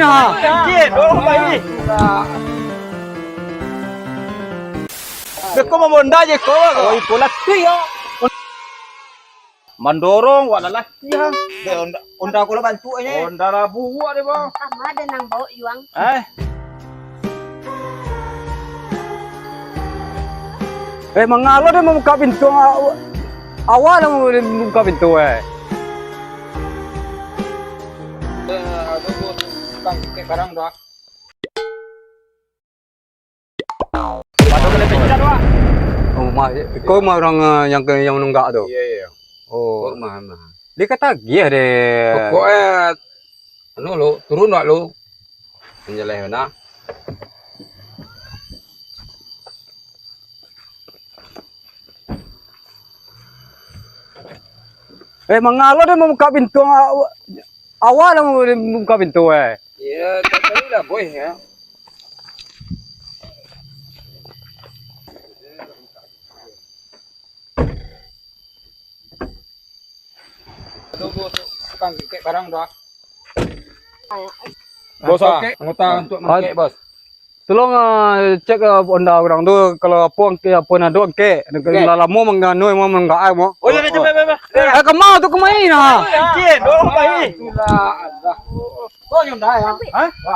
na. Sige, dorong bayi. Beko memonda je ko. Oi kulat ya. Mendorong wala laki ha. Onda ko la bantu nya. Onda la buwa de bang. Ama ada nang bawa yuang. Mangalo dia membuka pintu awal mau membuka pintu Aduh, tukang kayak barang dah. Padahal kena pecat wak. Oh mah kau mah orang yang nunggak tu. Iya iya. Oh Mah. dia kata dia deh. Pokoknya anu lu turun wak lu. Menjeleh na. Mangalo dia membuka pintu awal mau membuka pintu Iya, tadi lah boy ya. Aduh, tukang kayak barang dah. Bos, anggota untuk mengkek bos. Tolong cek onda orang tu kalau apa ada ke lama menganu mau menggak mau. Oh ya, betul. Kemau tu kemain Sige, dorong bayi. Kau yang dah ya?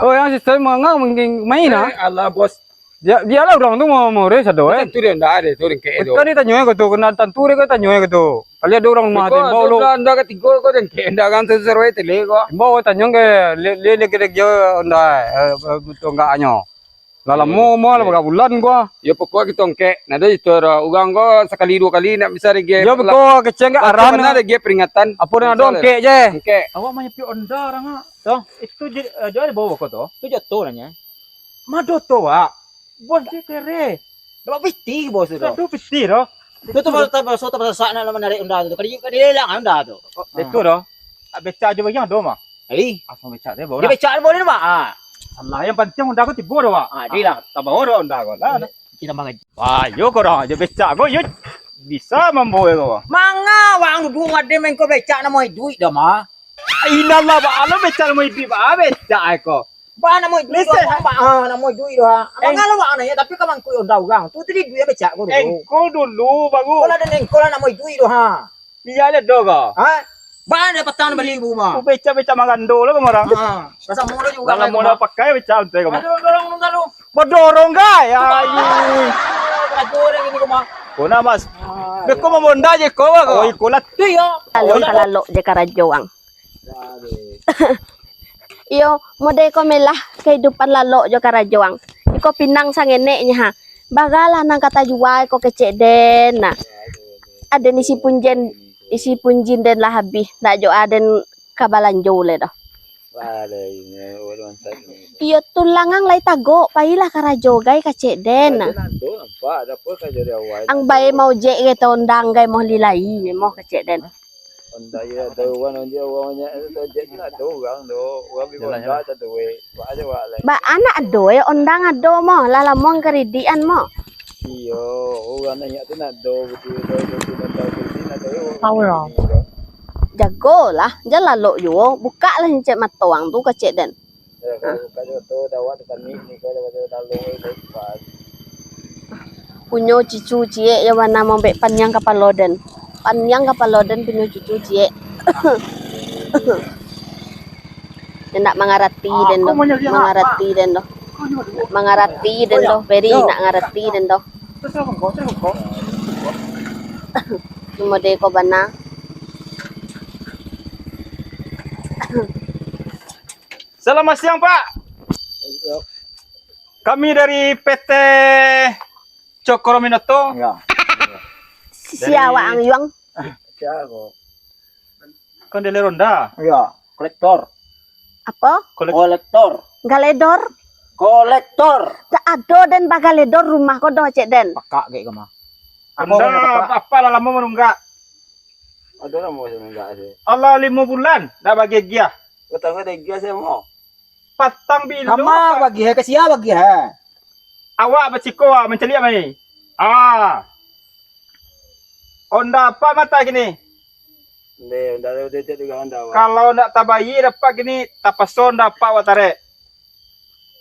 Oh yang sistem mengang main Allah bos. Dia lah orang tu mau res ada Itu dia dah ada tu yang kek tu. Kan dia tanya aku tu kena tentu dia tanya aku tu. Kali ada orang mah Kau bau lu. anda ketiga kau yang kek dah kan sesuai tele kau. Bau tanya ke le kira dia onda tu enggak anyo. Lala mau lah bulan gua. Ya pokoknya kita kek. Nada itu orang kau sekali dua kali nak bisa lagi. Ya betul keceng ke aran Mana lagi peringatan. apa nak dong kek je. Kek. Awak mah nyepi onda orang ah. Toh, itu jadi bawa kau toh. Itu jatuh nanya. Mado to wak. Bos je kere. Dapat piti bos itu. Satu piti doh. Itu tu pasal saat nak menarik unda tu. Kali dia hilang unda tu. Itu doh. Beca aja bagi do mah. Ai. Asal beca dia bawa. Dia becak boleh mak. Ah. Allah yang penting onda aku tibo doh wak. Dia lah. Tak bawa doh onda aku lah. Kita makan. Wah, yo korang aja beca aku yo bisa membawa kau. Manga wang dua ngade main kau becak nama duit dah mah. Inallah ba alo beca mo ipi ba beca aku. Ba nama duit dah mah. Nama duit dah. Manga lah wang nanya tapi kaman ku onda orang. Tu tadi duit becak kau dulu. Engkau dulu bagus. Kalau ada engkau lah nama duit dah ha. Dia ada do kau. Ha? Ba ada petang beli ibu mah. Aku beca mangando lah orang. Ha. Pasal mula juga Kalau mau pakai beca untuk kamu. Aduh dorong lu. Bodorong gay. Ayu. Dorong ini kau mah. Kona mas. Beko memonda je kau kau. Oi kulat Tu ya. Kalalo je karajoang. Iyo, mode ko melah kehidupan lalo jo karajoang. Iko pinang sang eneknya ha. Bagalah nang kata jual ko kecek den nah. Ada isi punjin den lah habis. Tak jo aden kabalan jole dah. Iyo tulangang lay tago pailah karajo gay kecek den nah. Ang bae mau je ge tondang gay mau lilai mo kecek den. Onda ya tu orang dia orangnya tu jadi nak tu orang tu orang bilang dah tu buat aja buat lain. Ba anak adoy ondang ado mo lalamong karidian mo. Iyo orang nanya tu nak tu betul nak tu. Tahu lah. Jago lah, jalan lo yo, buka lah cek matuang tu kecek den. Kalau tu dawat depan ni kalau dah lalu lepas. Punyo cucu cie ya wana mau bek panjang kapaloden. Panjang kapaloden punyo cucu cie. Nak mengarati den do, mengarati den do. Mengarati den do, very nak ngarati den do. Cuma de ko bana. Selamat siang Pak. Kami dari PT Cokro Minoto. Ya. Siawa ang yuang. Siapa? Kan dari Ronda. Ya, kolektor. Apa? Kolektor. Galedor? Kolektor. Tak ado den bagaledor rumah ko do cek den. Pakak kayak kau mah. Anda apa lah lama menunggak? Ada orang mau enggak sih. Allah 5 bulan dah bagi dia. Kau tahu dia dia saya mau. Patang bilu. Sama bagi ke siapa bagi ha? Awak beciko menceli apa ni? Onda apa mata gini? Dia dah dia cek juga anda. Kalau ndak tabayi dapat gini, tapason dapat watare.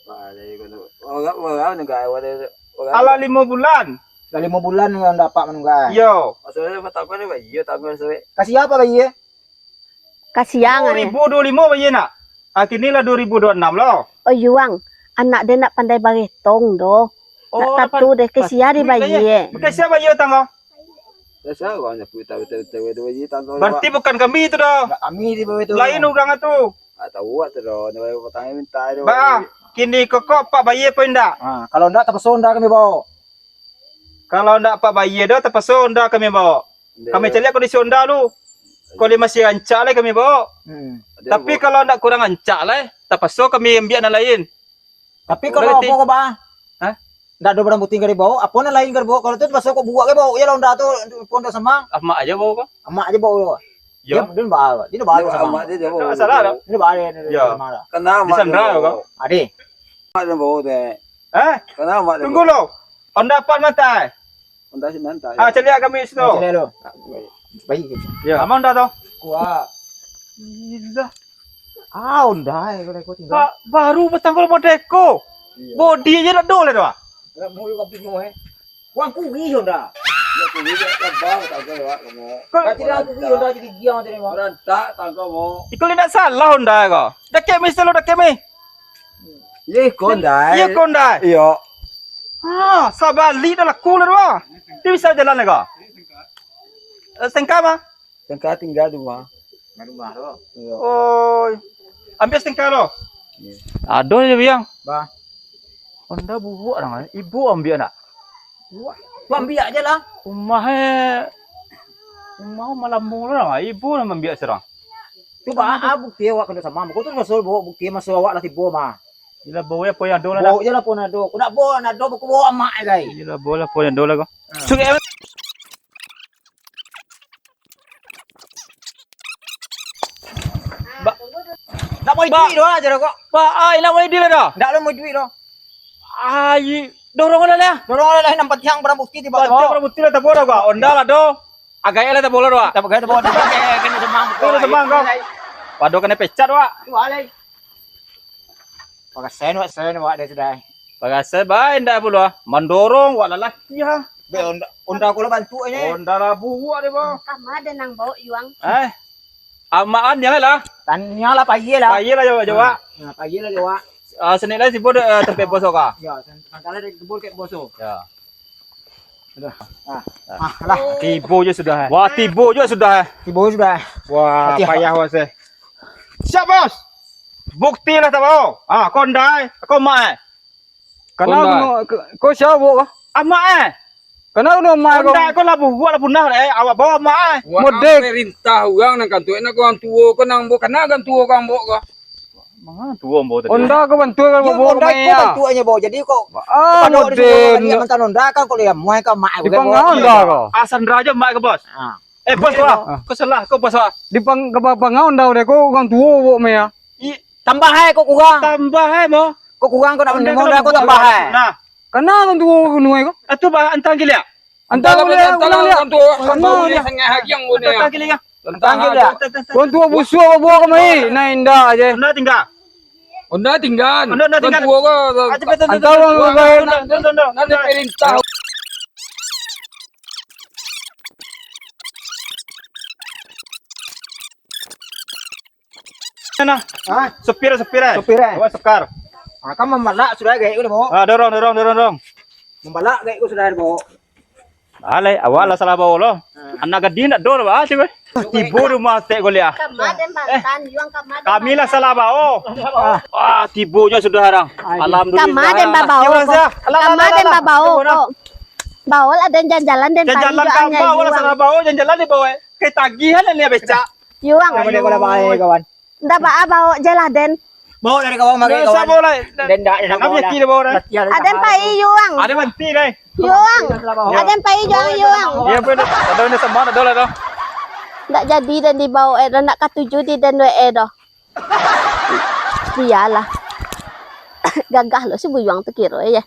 Wah, dia kena. Orang juga ada. Ala 5 bulan. Dah 5 bulan yang dapat menunggu. Yo. Maksudnya apa tak kau ni bayi, tak kau sewe. Kasih apa bayi ya? Kasihan ya. 2025 bayi nak. Kini lah 2026 loh. Oh Yuang, anak dia nak pandai bagetong doh. Nak tatu deh kesian di bayi. Bukan siapa bayi tanggo? Saya kau nak tahu itu bayi tak kau. Berarti bukan kami itu dah. Kami di bawah itu. Lain orang itu. Tahu tu dah. Nak bertanya minta tu. Ba, kini kokok pak bayi apa ndak? Kalau enggak terpesona kami bawa. Kalau ndak pak bayi dah terpaksa ndak kami bawa. Kami cari kondisi onda lu. Kalau dia masih ancak lah kami bawa. Tapi kalau ndak kurang ancak lah, terpaksa kami ambil anak lain. Tapi kalau apa kau bah? Hah? Ndak ada barang bukti kau bawa. Apa nak lain kau bawa? Kalau tu terpaksa kau buat kau bawa. Ya lah ndak tu pondok sama. Mak aja bawa kok. Emak aja bawa. Ya. Dia bawa. Dia bawa sama. Dia jauh. Masalah dah. Dia bawa dia. Ya. Kenapa? Di Sandra kau. Adik. Mak dia bawa deh. Kenapa? Tunggu lo. Onda dapat mata. Anda sih nanti. Cari kami situ. Cari lo. Bayi. Ya. Aman dah tu. Kuat. Gila. Undai kau tinggal. Baru bertanggal modeko. Body aja dah dole tu. Mau kau bingung Wang kugi Honda. Ya tu dia tak bawa tak kau kamu. Kau tidak kugi Honda jadi giang tadi mah. Orang tak kau mau. Ikut tidak salah Honda kau. Dah kemi selalu dah kemi. Ye kondai. Iya kondai. Iya. Sabar li dah laku lah tu. Dia bisa jalan kau. Sengkam ah. Tengah tinggal di rumah. Rumah lo. Oh. Ambil sengkam lo. Aduh dia biang. Bah. Honda bubuk orang. Ibu ambil nak. Tu ambil aja lah. Rumah malam mula. Ibu nak ambil serang. Tu bah bukti awak kena sama. Kau tu masuk bawa bukti masuk awak lah tiba mah. Gila bawa apa yang dolar Bawa je lah pun ada. Kau nak bawa aku bawa mak guys. Gila bola apa yang dolar kau. Suka Tak mau duit doh aja kok. Pak ai lah mau dia dah. Tak lo mau duit doh. Ai dorong lah. Dorong lah nampak yang barang bukti tiba Baca bawa. perbuti lah tak boleh kau. Onda lah do. Agak lah tak boleh doa. Tak pakai bawa kena semang. Kena semang kau. Waduh kena pecat doa. Tu alai. Pakai sen wak dia sudah. Bagasa baik ndak pula. Mendorong wak lelaki ha. Be onda aku lah bantu aja. Onda lah buat dia bang. Kamu ada nang bawa Yuang. Amaan yang lah. Tanya lah pagi lah. Pagi lah jawab. Pagi lah jawab. Senin lah si bodoh tempat bosok ah. Ya, sementara dia kebul kayak bosok. Ya. Sudah. Lah. Tibo je sudah. Wah tibo je sudah. Tibo sudah. Wah Hati-hati. payah wah saya. Siap bos. Bukti lah tak mau. Kondai. Kau mak. Kenapa kau siapa kau? Mak. Kenapa kau mak kau? Kondai kau lah buat lah punah. Awak bawa mak. Modek. Perintah orang nak kantu nak orang tua kau nang buat kena kan tua kau buat kau. Mana tua bawa tadi? Onda kau bantu kau Ya, bawa onda kau aku bantu aja bawa. Jadi kok modek. dia mantan onda kan kalau dia mau kau mak Di onda kau. Asan raja mak ke bos? Bos lah. Kau salah. Kau bos lah. Di onda deh kau orang tua bawa mea. Tambah kok kurang. Tambah mo. Kok kurang kau nak menerima onda kau tambah Nah. Kenapa orang tua kau nuai kau? Itu bah antang gila. Antara boleh ulang lihat. Orang tua kan boleh sangat hak yang boleh. Antang gila. Tentang gila. Orang tua busuk kau bawa kau mai. Nah indah aja. Anda tinggal. Onda tinggal. Onda tinggal. Tua kau. Antara orang baik. Nanti perintah. Mana? Supir. Supir, eh? Awak sekar. Kamu membalak sudah kayak udah bawa. Dorong. Membalak kayak sudah bawa. Alai, awak lah salah bawa lo. Anak gadis nak dor bah, cuy. Tibu rumah tek golia. Kamu ada mantan Yuang kamu ada. Kami lah salah bawa. Tibunya sudah harang. Alhamdulillah. Kamu ada bawa. Kamu ada bawa. Bawa lah dan jalan dan Jalan kamu awak lah salah bawa, jalan di bawah. Kayak tagihan ni becak. Yuang. Kamu boleh baik kawan. Ndak bawa jalan den. Bawa dari kawan mari Saya kawan. bawa. Dan dak ada Kami kiri bawa. Ada pai Yuang. Ada menti deh. Yuang. Ada pai Yuang. Ya benar. Ada ni sama ada lah dah. Ndak jadi dan dibawa nak katuju di dan dah. Dialah. Gagah lo si Bu Yuang tu kira ya.